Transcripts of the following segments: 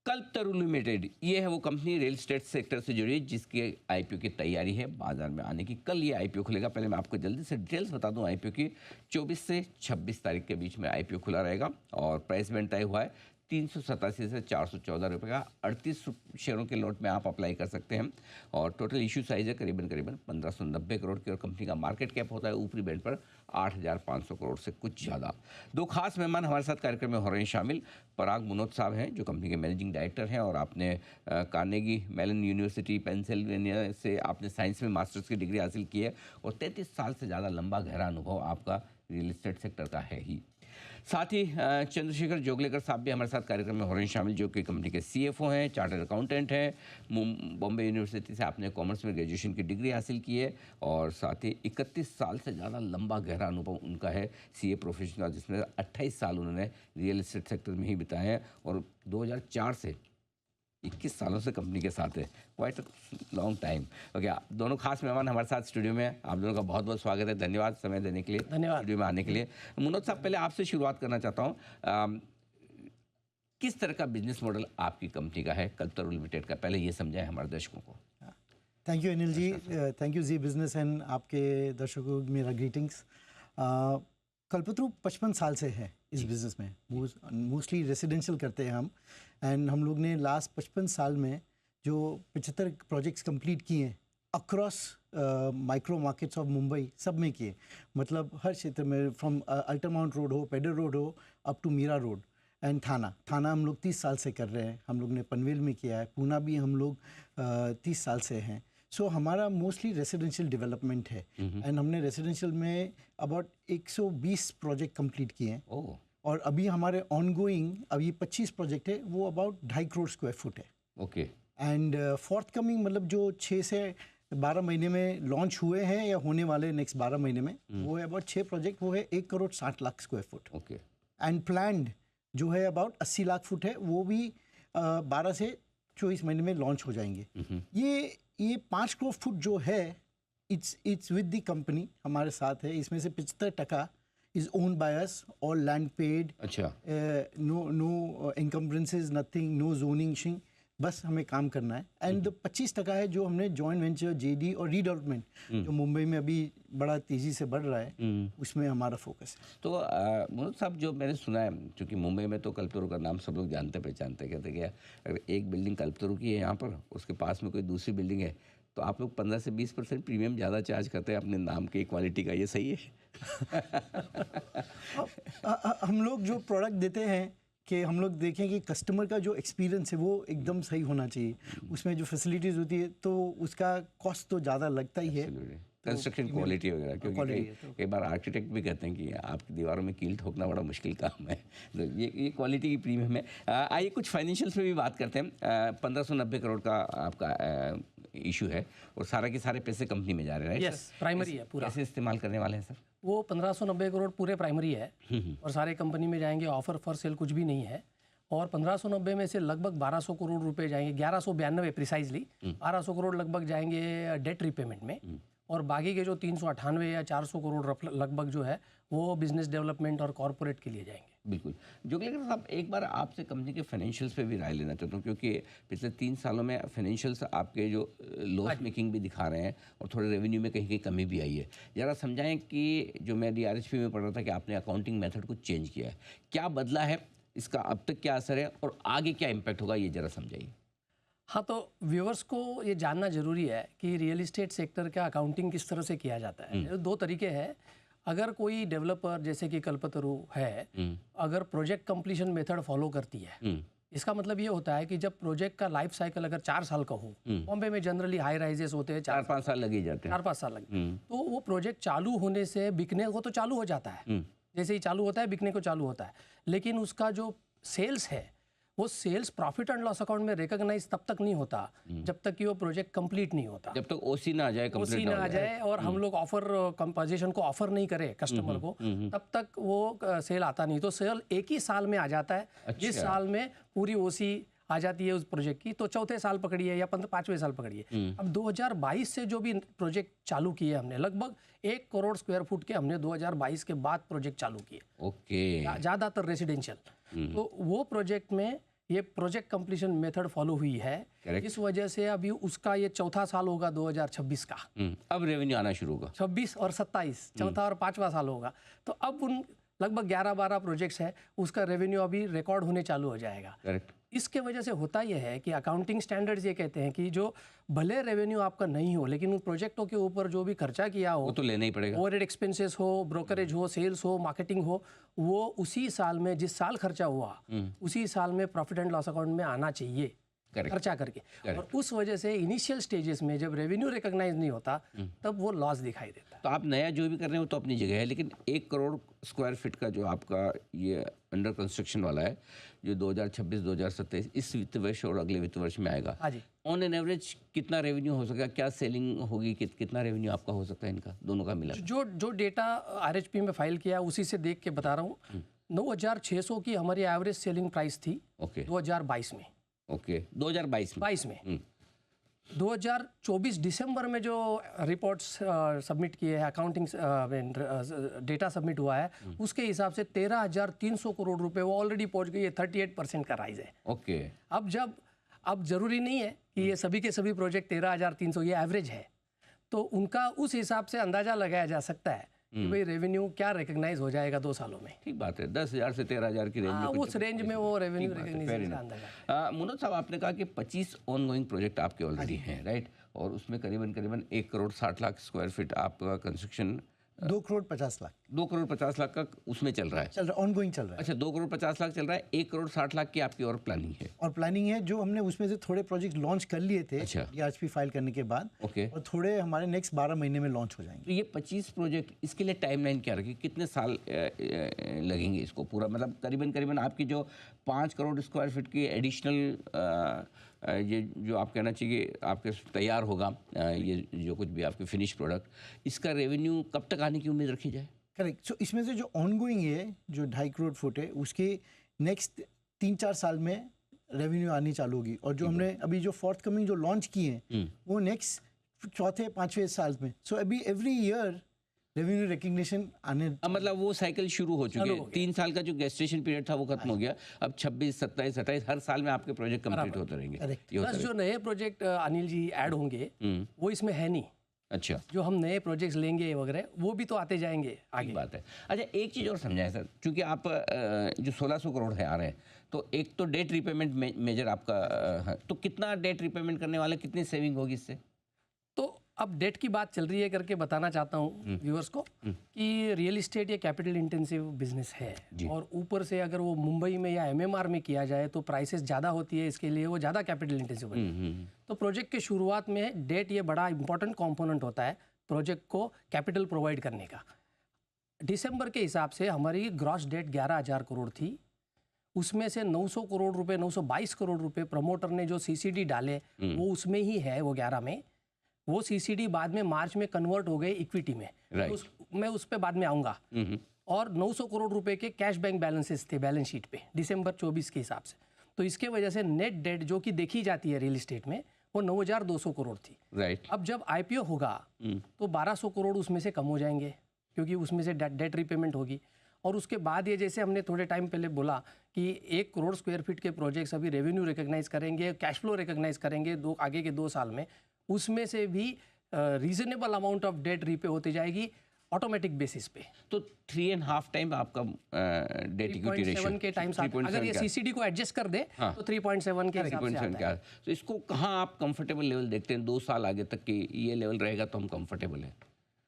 कल्पतरु limited, ये है वो कंपनी रियल एस्टेट सेक्टर से जुड़ी जिसके आईपीओ की तैयारी है बाजार में आने की। कल ये आईपीओ खुलेगा। पहले मैं आपको जल्दी से डिटेल्स बता दूं आईपीओ की। 24 से 26 तारीख के बीच में आईपीओ खुला रहेगा और प्राइस बैंड तय हुआ है 387 से 414 रुपये का। 38 शेयरों के लॉट में आप अप्लाई कर सकते हैं और टोटल इशू साइज है करीबन 1590 करोड़ की और कंपनी का मार्केट कैप होता है ऊपरी बैंड पर 8500 करोड़ से कुछ ज़्यादा। दो खास मेहमान हमारे साथ कार्यक्रम में हो रहे हैं शामिल। पराग मुनोत साहब हैं जो कंपनी के मैनेजिंग डायरेक्टर हैं और आपने कार्नेगी मेलन यूनिवर्सिटी पेंसिल्वेनिया से आपने साइंस में मास्टर्स की डिग्री हासिल की है और 33 साल से ज़्यादा लंबा गहरा अनुभव आपका रियल एस्टेट सेक्टर का है ही। साथ ही चंद्रशेखर जोगलेकर साहब भी हमारे साथ कार्यक्रम में हो रहे हैं शामिल, जो कि कंपनी के सीएफओ हैं, चार्टर्ड अकाउंटेंट हैं। बॉम्बे यूनिवर्सिटी से आपने कॉमर्स में ग्रेजुएशन की डिग्री हासिल की है और साथ ही 31 साल से ज़्यादा लंबा गहरा अनुभव उनका है सीए प्रोफेशन का, जिसमें 28 साल उन्होंने रियल एस्टेट सेक्टर में ही बिताए हैं और 2004 से 21 सालों से कंपनी के साथ है। Quite long time. ओके, दोनों खास मेहमान हमारे साथ स्टूडियो में हैं। आप दोनों का बहुत बहुत स्वागत है। धन्यवाद समय देने के लिए, धन्यवाद स्टूडियो में आने के लिए। मुनोत साहब, पहले आपसे शुरुआत करना चाहता हूँ। किस तरह का बिजनेस मॉडल आपकी कंपनी का है कल्पतरु लिमिटेड का, पहले ये समझाएं हमारे दर्शकों को। Thank you Anil ji, thank you Zee Business and आपके दर्शकों को मेरा ग्रीटिंग्स। कल्पतरु 55 साल से है इस बिज़नेस में। मोस्टली रेसिडेंशियल करते हैं हम एंड हम लोग ने लास्ट 55 साल में जो 75 प्रोजेक्ट्स कंप्लीट किए हैं across micro markets of Mumbai, सब में किए। मतलब हर क्षेत्र में, फ्रॉम अल्टरमाउंट रोड हो, पेडर रोड हो, up to Mira road and Thana हम लोग 30 साल से कर रहे हैं। हम लोग ने पनवेल में किया है, पूना भी हम लोग 30 साल से हैं। सो हमारा मोस्टली रेसिडेंशियल डेवलपमेंट है एंड हमने रेसिडेंशियल में अबाउट 120 प्रोजेक्ट कंप्लीट किए हैं और अभी हमारे ऑनगोइंग अभी 25 प्रोजेक्ट है, वो अबाउट 2.5 करोड़ स्क्वायर फुट है। ओके। एंड फोर्थ कमिंग, मतलब जो 6 से 12 महीने में लॉन्च हुए हैं या होने वाले नेक्स्ट 12 महीने में, वो है अबाउट 6 प्रोजेक्ट, वो है 1 crore 60 lakh square foot. Okay. And planned जो है अबाउट 80 लाख फुट है, वो भी 12 से 24 महीने में लॉन्च हो जाएंगे। ये 5 करोड़ फुट जो है, इट्स विद द कंपनी, हमारे साथ है। इसमें से 75% is own by us, all land paid. अच्छा। No encumbrances, nothing, no zoning, बस हमें काम करना है। एंड 25% है जो हमने जॉइंट वेंचर, जेडी और रीडेवलपमेंट जो मुंबई में अभी बड़ा तेज़ी से बढ़ रहा है, उसमें हमारा फोकस है। तो मनोज साहब, जो मैंने सुना है, क्योंकि मुंबई में तो कल्पतरु का नाम सब लोग जानते पहचानते, कहते कि अगर एक बिल्डिंग कल्पतरु की है यहाँ पर, उसके पास में कोई दूसरी बिल्डिंग है, तो आप लोग 15 से 20% प्रीमियम ज़्यादा चार्ज करते हैं अपने नाम की क्वालिटी का। ये सही है? हम लोग जो प्रोडक्ट देते हैं कि हम लोग देखें कि कस्टमर का जो एक्सपीरियंस है वो एकदम सही होना चाहिए। उसमें जो फैसिलिटीज़ होती है तो उसका कॉस्ट तो ज़्यादा लगता ही है, कंस्ट्रक्शन क्वालिटी वगैरह, क्योंकि कई बार आर्किटेक्ट भी कहते हैं कि आपकी दीवारों में कील ठोकना बड़ा मुश्किल काम है। तो ये क्वालिटी की प्रीमियम है। आइए कुछ फाइनेंशियल्स पे भी बात करते हैं। 1590 करोड़ का आपका इशू है और सारे के सारे पैसे कंपनी में जा रहे हैं। यस, प्राइमरी है पूरा। कैसे इस्तेमाल करने वाले हैं सर? वो 1590 करोड़ पूरे प्राइमरी है और सारे कंपनी में जाएंगे। ऑफर फॉर सेल कुछ भी नहीं है और 1590 में से लगभग 1200 करोड़ रुपए जाएंगे, 1192 प्रिसाइजली 1200 करोड़ लगभग जाएंगे डेट रिपेमेंट में और बाकी के जो 398 या 400 करोड़ लगभग जो है वो बिजनेस डेवलपमेंट और कॉर्पोरेट के लिए जाएंगे। बिल्कुल। जोगलेकर साहब, एक बार आपसे कंपनी के फाइनेंशियल्स पे भी राय लेना चाहता हूँ, क्योंकि पिछले 3 सालों में फाइनेंशियल्स आपके जो लॉस मेकिंग भी दिखा रहे हैं और थोड़े रेवेन्यू में कहीं कहीं कमी भी आई है। ज़रा समझाएं कि जो मैं DRHP में पढ़ रहा था कि आपने अकाउंटिंग मेथड को चेंज किया है, क्या बदला है, इसका अब तक क्या असर है और आगे क्या इम्पैक्ट होगा, ये ज़रा समझाइए। हाँ, तो व्यूअर्स को ये जानना जरूरी है कि रियल एस्टेट सेक्टर का अकाउंटिंग किस तरह से किया जाता है। 2 तरीके हैं। अगर कोई डेवलपर जैसे कि कल्पतरु है, अगर प्रोजेक्ट कंप्लीशन मेथड फॉलो करती है, इसका मतलब ये होता है कि जब प्रोजेक्ट का लाइफ साइकिल अगर 4 साल का हो, बॉम्बे में जनरली हाई राइजेस होते हैं 4-5 साल लग ही जाते हैं, 4-5 साल लगे, तो वो प्रोजेक्ट चालू होने से बिकने को तो चालू हो जाता है, जैसे ही चालू होता है बिकने को चालू होता है, लेकिन उसका जो सेल्स है वो sales profit and loss account में रिकॉग्नाइज तब तक नहीं होता जब तक कि वो प्रोजेक्ट कंप्लीट नहीं होता, जब तक ओसी ना आ जाए, ओसी ना आ जाए और हम लोग ऑफर कंपोजिशन को ऑफर नहीं करें कस्टमर को, तब तक वो सेल आता नहीं। तो सेल एक ही साल में आ जाता है। अच्छा। जिस साल में पूरी ओसी आ जाती है उस प्रोजेक्ट की, तो चौथे साल पकड़िए या 5वें साल पकड़िए। अब 2022 से जो भी प्रोजेक्ट चालू किए हमने, लगभग 1 करोड़ स्क्वायर फुट के हमने 2022 के बाद प्रोजेक्ट चालू किए। ओके। ज़्यादातर रेसिडेंशियल। तो वो प्रोजेक्ट में ये प्रोजेक्ट कंप्लीशन मेथड फॉलो हुई है। Correct. इस वजह से अभी उसका ये चौथा साल होगा 2026 का। अब रेवेन्यू आना शुरू होगा। 26 और 27 चौथा और पांचवा साल होगा। तो अब उन लगभग 11-12 प्रोजेक्ट्स है, उसका रेवेन्यू अभी रिकॉर्ड होने चालू हो जाएगा। करेक्ट। इसके वजह से होता यह है कि अकाउंटिंग स्टैंडर्ड्स ये कहते हैं कि जो भले रेवेन्यू आपका नहीं हो, लेकिन उन प्रोजेक्टों के ऊपर जो भी खर्चा किया वो हो, तो लेना ही पड़ेगा। ओवरहेड एक्सपेंसेस हो, ब्रोकरेज हो, सेल्स हो, मार्केटिंग हो, वो उसी साल में जिस साल खर्चा हुआ उसी साल में प्रॉफिट एंड लॉस अकाउंट में आना चाहिए। Correct. खर्चा करके। और उस वजह से इनिशियल स्टेजेस में जब रेवेन्यू रिकॉग्नाइज नहीं होता तब वो लॉस दिखाई देता है। तो आप नया जो भी कर रहे हैं वो तो अपनी जगह है, लेकिन 1 करोड़ स्क्वायर फीट का जो आपका ये अंडर कंस्ट्रक्शन वाला है, जो 2026-2027 इस वित्त वर्ष और अगले वित्त वर्ष में आएगा, हाँ जी। ऑन एन एवरेज कितना रेवेन्यू हो सकेगा, क्या सेलिंग होगी, कितना रेवेन्यू आपका हो सकता है इनका दोनों का मिला? जो डेटा RHP में फाइल किया उसी से देख के बता रहा हूँ। 9,600 की हमारी एवरेज सेलिंग प्राइस थी ओके 2022 में। ओके 2022 में 22 में 2024 दिसंबर में जो रिपोर्ट्स सबमिट किए हैं, अकाउंटिंग डेटा सबमिट हुआ है, उसके हिसाब से 13,300 करोड़ रुपए वो ऑलरेडी पहुंच गई है। 38% का राइज है। ओके। अब जरूरी नहीं है कि ये सभी के सभी प्रोजेक्ट 13,300, ये एवरेज है। तो उनका उस हिसाब से अंदाजा लगाया जा सकता है कि भाई रेवेन्यू क्या रिकग्नाइज हो जाएगा 2 सालों में। ठीक बात है, 10,000 से 13,000 की रेंज में उस रेंज में वो रेवेन्यू रिकग्नाइजेशन का अंदाजा। मनोज साहब, आपने कहा कि 25 ऑनगोइंग प्रोजेक्ट आपके ऑलरेडी हैं, राइट? और उसमें करीबन 1 करोड़ 60 लाख स्क्वायर फीट आपका कंस्ट्रक्शन 2 करोड़ 50 लाख 2 करोड़ 50 लाख का उसमें चल रहा है। ऑनगोइंग चल रहा है। अच्छा, 2 करोड़ 50 लाख चल रहा है, 1 करोड़ 60 लाख की आपकी और प्लानिंग है। और प्लानिंग है जो हमने उसमें से थोड़े प्रोजेक्ट लॉन्च कर लिए थे अच्छा। DRHP फाइल करने के बाद, ओके। और थोड़े हमारे नेक्स्ट 12 महीने में लॉन्च हो जाएंगे। तो ये 25 प्रोजेक्ट, इसके लिए टाइमलाइन क्या रखी, कितने साल लगेंगे इसको पूरा, मतलब करीबन आपकी जो 5 करोड़ स्क्वायर फीट की एडिशनल ये जो आप कहना चाहिए आपके तैयार होगा, ये जो कुछ भी आपके फिनिश प्रोडक्ट, इसका रेवेन्यू कब तक आने की उम्मीद रखी जाए? करेक्ट। सो इसमें से जो ऑनगोइंग है, जो 2.5 करोड़ फुट है, उसके नेक्स्ट 3-4 साल में रेवेन्यू आनी चालू होगी। और जो हमने अभी जो फोर्थ कमिंग जो लॉन्च किए हैं वो नेक्स्ट 4th-5वें साल में। सो अभी एवरी ईयर रेवेन्यू रिकग्निशन आने, मतलब वो साइकिल शुरू हो चुकी है। 3 साल का जो गेस्टेशन पीरियड था वो खत्म हो गया। अब 26, 27, 28 हर साल में आपके प्रोजेक्ट कंप्लीट होते रहेंगे। ये होता प्लस जो नए प्रोजेक्ट अनिल जी ऐड होंगे वो इसमें है नहीं। अच्छा, जो हम नए प्रोजेक्ट्स लेंगे वगैरह वो भी तो आते जाएंगे आगे। बात है। अच्छा, एक चीज़ और समझाएं सर, क्योंकि आप जो 1,600 करोड़ है आ रहे हैं, तो एक तो डेट रिपेमेंट मेजर आपका है, तो कितना डेट रिपेमेंट करने वाला, कितनी सेविंग होगी इससे? तो अब डेट की बात चल रही है करके बताना चाहता हूँ व्यूअर्स को कि रियल इस्टेट ये कैपिटल इंटेंसिव बिजनेस है, और ऊपर से अगर वो मुंबई में या MMR में किया जाए तो प्राइसेस ज़्यादा होती है, इसके लिए वो ज़्यादा कैपिटल इंटेंसिव है। तो प्रोजेक्ट के शुरुआत में डेट ये बड़ा इंपॉर्टेंट कॉम्पोनेंट होता है प्रोजेक्ट को कैपिटल प्रोवाइड करने का। दिसंबर के हिसाब से हमारी ग्रॉस डेट 11,000 करोड़ थी। उसमें से 900 करोड़ रुपए, 922 करोड़ रुपए प्रमोटर ने जो CCD डाले वो उसमें ही है, वो 11 में। वो CCD बाद में मार्च में कन्वर्ट हो गए इक्विटी में। मैं उस पर बाद में आऊँगा। और 900 करोड़ रुपए के कैश बैंक बैलेंसेस थे बैलेंस शीट पे दिसंबर 24 के हिसाब से। तो इसके वजह से नेट डेट जो कि देखी जाती है रियल इस्टेट में वो 9,200 करोड़ थी। राइट। अब जब IPO होगा तो 1,200 करोड़ उसमें से कम हो जाएंगे, क्योंकि उसमें से डेट रिपेमेंट होगी। और उसके बाद ये जैसे हमने थोड़े टाइम पहले बोला कि 1 करोड़ स्क्वायर फीट के प्रोजेक्ट्स अभी रेवेन्यू रिकग्नाइज करेंगे, कैश फ्लो रिकग्नाइज करेंगे आगे के 2 साल में, उसमें से भी reasonable amount of debt repay होती जाएगी ऑटोमेटिक बेसिस पे। तो 3.5 टाइम आपका डेट इक्विटी रेशियो 3.7 के टाइम, अगर ये CCD को एडजस्ट कर दे तो 3.7 के हिसाब से आता है। तो इसको कहाँ आप कंफर्टेबल लेवल देखते हैं 2 साल आगे तक कि ये लेवल रहेगा तो हम कंफर्टेबल हैं?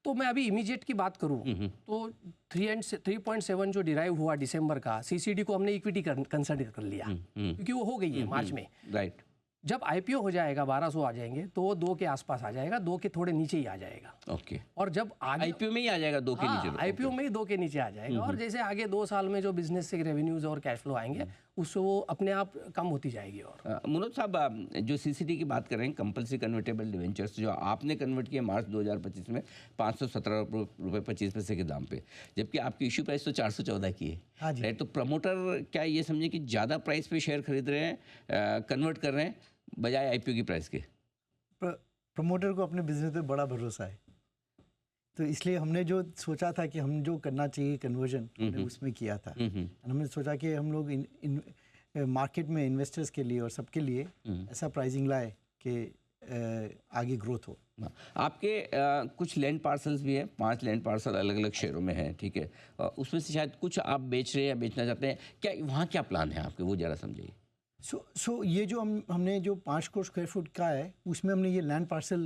तो मैं अभी इमीडिएट की बात करूं तो 3.7 जो डिराइव हुआ दिसंबर का, CCD को हमने इक्विटी कंसिडर कर लिया क्योंकि वो हो गई है मार्च में। राइट। जब IPO हो जाएगा 1,200 आ जाएंगे तो वो 2 के आसपास आ जाएगा, 2 के थोड़े नीचे ही आ जाएगा। ओके। और जब आगे IPO में ही आ जाएगा 2 के नीचे? IPO में ही 2 के नीचे आ जाएगा। और जैसे आगे 2 साल में जो बिजनेस से रेवेन्यूज और कैश फ्लो आएंगे उससे वो अपने आप कम होती जाएगी। और मनोज साहब, जो CCD की बात कर रहे हैं, कंपल्सरी कन्वर्टेबल डिवेंचर्स, जो आपने कन्वर्ट किया मार्च 2025 में 517 रुपये 25 पैसे के दाम पे, जबकि आपकी इशू प्राइस तो 414 की है। हाँ जी। राइट। तो प्रमोटर क्या ये समझे कि ज़्यादा प्राइस पे शेयर खरीद रहे हैं, कन्वर्ट कर रहे हैं बजाय IPO की प्राइस के? प्रमोटर को अपने बिजनेस पे बड़ा भरोसा है, तो इसलिए हमने जो सोचा था कि हम जो करना चाहिए कन्वर्जन हमने उसमें किया था। हमने सोचा कि हम लोग मार्केट में इन्वेस्टर्स के लिए और सबके लिए ऐसा प्राइसिंग लाए कि आगे ग्रोथ हो। आपके कुछ लैंड पार्सल्स भी हैं, 5 लैंड पार्सल अलग अलग शहरों में हैं, ठीक है। उसमें से शायद कुछ आप बेच रहे हैं या बेचना चाहते हैं, क्या वहाँ क्या प्लान है आपके, वो ज़रा समझाइए। सो ये जो हमने जो 5 करोड़ स्क्वायर फुट का है उसमें हमने ये लैंड पार्सल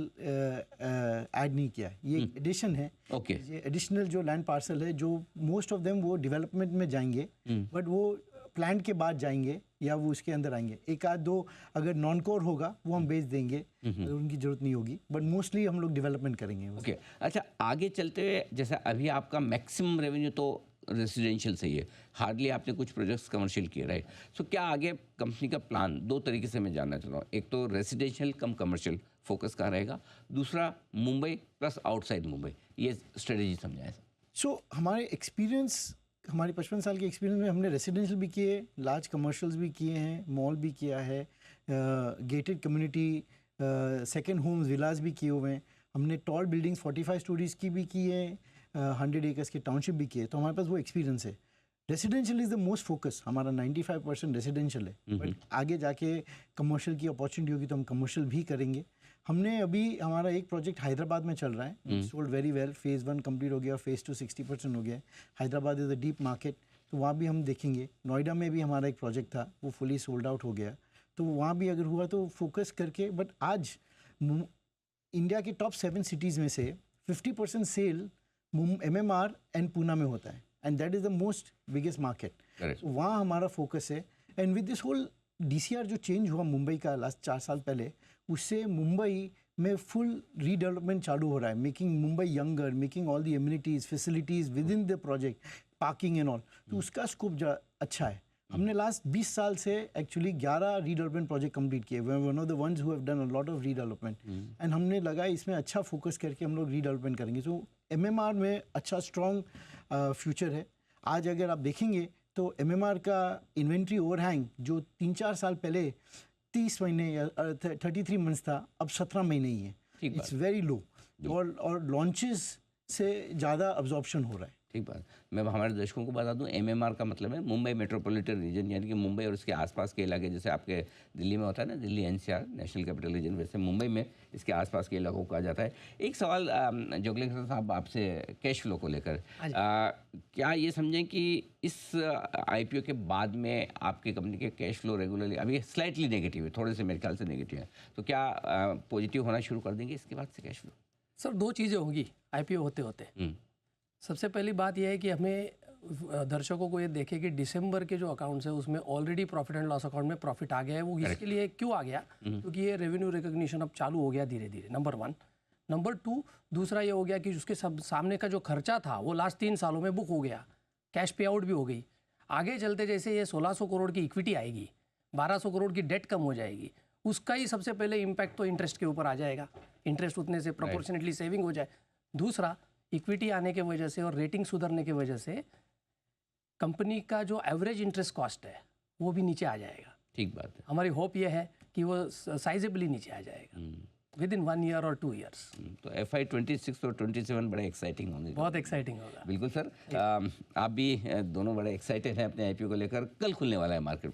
ऐड नहीं किया है, ये एडिशन है। ओके। ये एडिशनल जो लैंड पार्सल है जो मोस्ट ऑफ देम वो डेवलपमेंट में जाएंगे, बट वो प्लान के बाद जाएंगे या वो उसके अंदर आएंगे। एक आध दो अगर नॉन कोर होगा वो हम बेच देंगे, अगर उनकी ज़रूरत नहीं होगी, बट मोस्टली हम लोग डेवलपमेंट करेंगे। ओके, अच्छा आगे चलते हुए जैसे अभी आपका मैक्सिमम रेवेन्यू तो रेसिडेंशियल से ही है, हार्डली आपने कुछ प्रोजेक्ट्स कमर्शियल किए, राइट। सो क्या आगे कंपनी का प्लान, 2 तरीके से मैं जानना चाहता हूँ, एक तो रेसिडेंशियल कम कमर्शियल फोकस कहाँ रहेगा, दूसरा मुंबई प्लस आउटसाइड मुंबई, ये स्ट्रेटेजी समझाएं। सो हमारे एक्सपीरियंस, हमारे 55 साल के एक्सपीरियंस में हमने रेसिडेंशियल भी किए, लार्ज कमर्शियल्स भी किए हैं, मॉल भी किया है, गेटेड कम्युनिटी, सेकंड होम्स, विलास भी किए हुए हैं। हमने टॉल बिल्डिंग्स 45 स्टोरीज की भी की है, 100 एकर्स के टाउनशिप भी किए, तो हमारे पास वो एक्सपीरियंस है। Residential is the most focus, हमारा 95% रेसिडेंशियल है, बट आगे जाके कमर्शियल की अपॉर्चुनिटी होगी तो हम कमर्शियल भी करेंगे। हमने अभी हमारा एक प्रोजेक्ट हैदराबाद में चल रहा है, sold very well, phase 1 complete हो गया, फेज़ 2 60% हो गया है। Hyderabad is a deep market, तो वहाँ भी हम देखेंगे। नोएडा में भी हमारा एक प्रोजेक्ट था, वो फुली सोल्ड आउट हो गया, तो वहाँ भी अगर हुआ तो फोकस करके। बट आज इंडिया के टॉप 7 सिटीज़ में से 50% सेल MMR एंड पूना में होता है, and that is the most biggest market. वहाँ हमारा फोकस है। And with this whole DCR जो चेंज हुआ मुंबई का लास्ट 4 साल पहले, उससे मुंबई में फुल रीडेवलपमेंट चालू हो रहा है, making Mumbai younger, making all the amenities facilities with in the project, parking and all, तो उसका स्कोप अच्छा है। हमने लास्ट 20 साल से एक्चुअली 11 रीडेवलपमेंट प्रोजेक्ट कंप्लीट किए, one of the ones who have done a lot of redevelopment, and हमने लगा इसमें अच्छा फोकस करके हम लोग रीडेवलपमेंट करेंगे। सो MMR में अच्छा स्ट्रॉन्ग फ्यूचर है। आज अगर आप देखेंगे तो MMR का इन्वेंट्री ओवरहैंग जो 3-4 साल पहले 30 महीने या 33 मंथ्स था, अब 17 महीने ही है। इट्स वेरी लो, और लॉन्चेस से ज़्यादा अब्जॉर्प्शन हो रहा है। ठीक बात। मैं हमारे दर्शकों को बता दूं, MMR का मतलब है मुंबई मेट्रोपॉलिटन रीजन, यानी कि मुंबई और उसके आसपास के इलाके, जैसे आपके दिल्ली में होता है ना, Delhi NCR national capital region, वैसे मुंबई में इसके आसपास के इलाकों को कहा जाता है। एक सवाल जोगलेकर साहब आपसे कैश फ्लो को लेकर, क्या ये समझें कि इस IPO के बाद में आपकी कंपनी के कैश फ्लो रेगुलरली अभी स्लाइटली नेगेटिव है, थोड़े से मेरे ख्याल से नेगेटिव है, तो क्या पॉजिटिव होना शुरू कर देंगे इसके बाद से कैश फ्लो? सर 2 चीज़ें होंगी IPO होते होते। सबसे पहली बात यह है कि हमें दर्शकों को ये देखे कि दिसंबर के जो अकाउंट्स है उसमें already profit and loss account में प्रॉफिट आ गया है। वो इसके लिए क्यों आ गया, क्योंकि ये रेवेन्यू रिकग्निशन अब चालू हो गया धीरे धीरे, नंबर 1। नंबर 2, दूसरा ये हो गया कि उसके सामने का जो खर्चा था वो लास्ट 3 सालों में बुक हो गया, कैश पे आउट भी हो गई। आगे चलते जैसे ये 1600 करोड़ की इक्विटी आएगी, 1200 करोड़ की डेट कम हो जाएगी, उसका ही सबसे पहले इम्पैक्ट तो इंटरेस्ट के ऊपर आ जाएगा, इंटरेस्ट उतने से प्रोपोर्शनेटली सेविंग हो जाए। दूसरा, इक्विटी आने की वजह से और रेटिंग सुधरने की वजह से कंपनी का जो एवरेज इंटरेस्ट कॉस्ट है वो भी नीचे आ जाएगा। ठीक बात है। हमारी होप ये है कि वो साइजेबली नीचे आ जाएगा विद इन 1 ईयर और 2 ईयर्स। तो FY 26 और 27 बड़े एक्साइटिंग होंगे। बहुत एक्साइटिंग होगा। बिल्कुल सर, आप भी दोनों बड़े एक्साइटेड हैं अपने IPO को लेकर। कल खुलने वाला है मार्केट,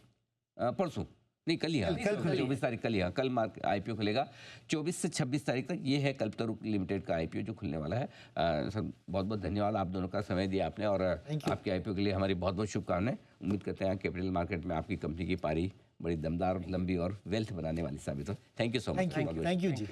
परसों नहीं कल ही, 24 तारीख कल ही, कल IPO खुलेगा 24 से 26 तारीख तक। ये है कल्पतरू लिमिटेड का IPO जो खुलने वाला है। सर बहुत बहुत धन्यवाद, आप दोनों का समय दिया आपने, और आपके IPO के लिए हमारी बहुत बहुत शुभकामनाएं। उम्मीद करते हैं कैपिटल मार्केट में आपकी कंपनी की पारी बड़ी दमदार, लंबी और वेल्थ बनाने वाली साबित हो। Thank you so much. Thank you ji.